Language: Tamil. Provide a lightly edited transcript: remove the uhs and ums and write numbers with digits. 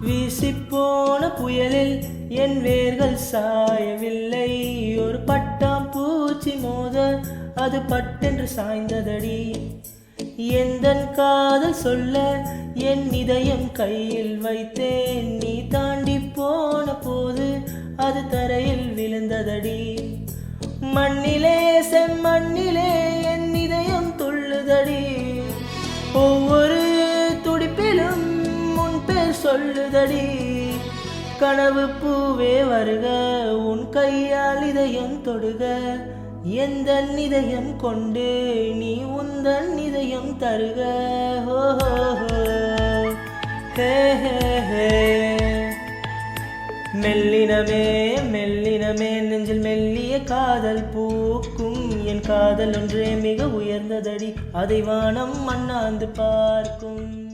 வீசிப்போன புயலில் என் வேர்கள் சாயவில்லை. ஒரு பட்டாம் பூச்சி மோத அது பட்டென்று சாய்ந்ததடி. எந்தன் காதல் சொல்ல என் இதயம் கையில் வைத்தேன். நீ தாண்டி போன போது அது தரையில் விழுந்ததடி. மண்ணிலே செம்மண்ணிலே என் இதயம் துள்ளுதடி. ஒவ்வொரு துடிப்பிலும் உன் பேர் சொல்லுதடி. கனவு பூவே வருக, உன் கையால் இதயம் தொடுக. எந்தன் இதயம் கொண்டு நீ உந்தன் இதயம் தருக. ஹோ ஹோ ஹோ ஹே ஹே ஹே. மெல்லினமே மெல்லினமே நெஞ்சில் மெல்லிய காதல் பூக்கும். என் காதல் ஒன்றே மிக உயர்ந்ததடி. அதை வானம் மண்ணாந்து பார்க்கும்.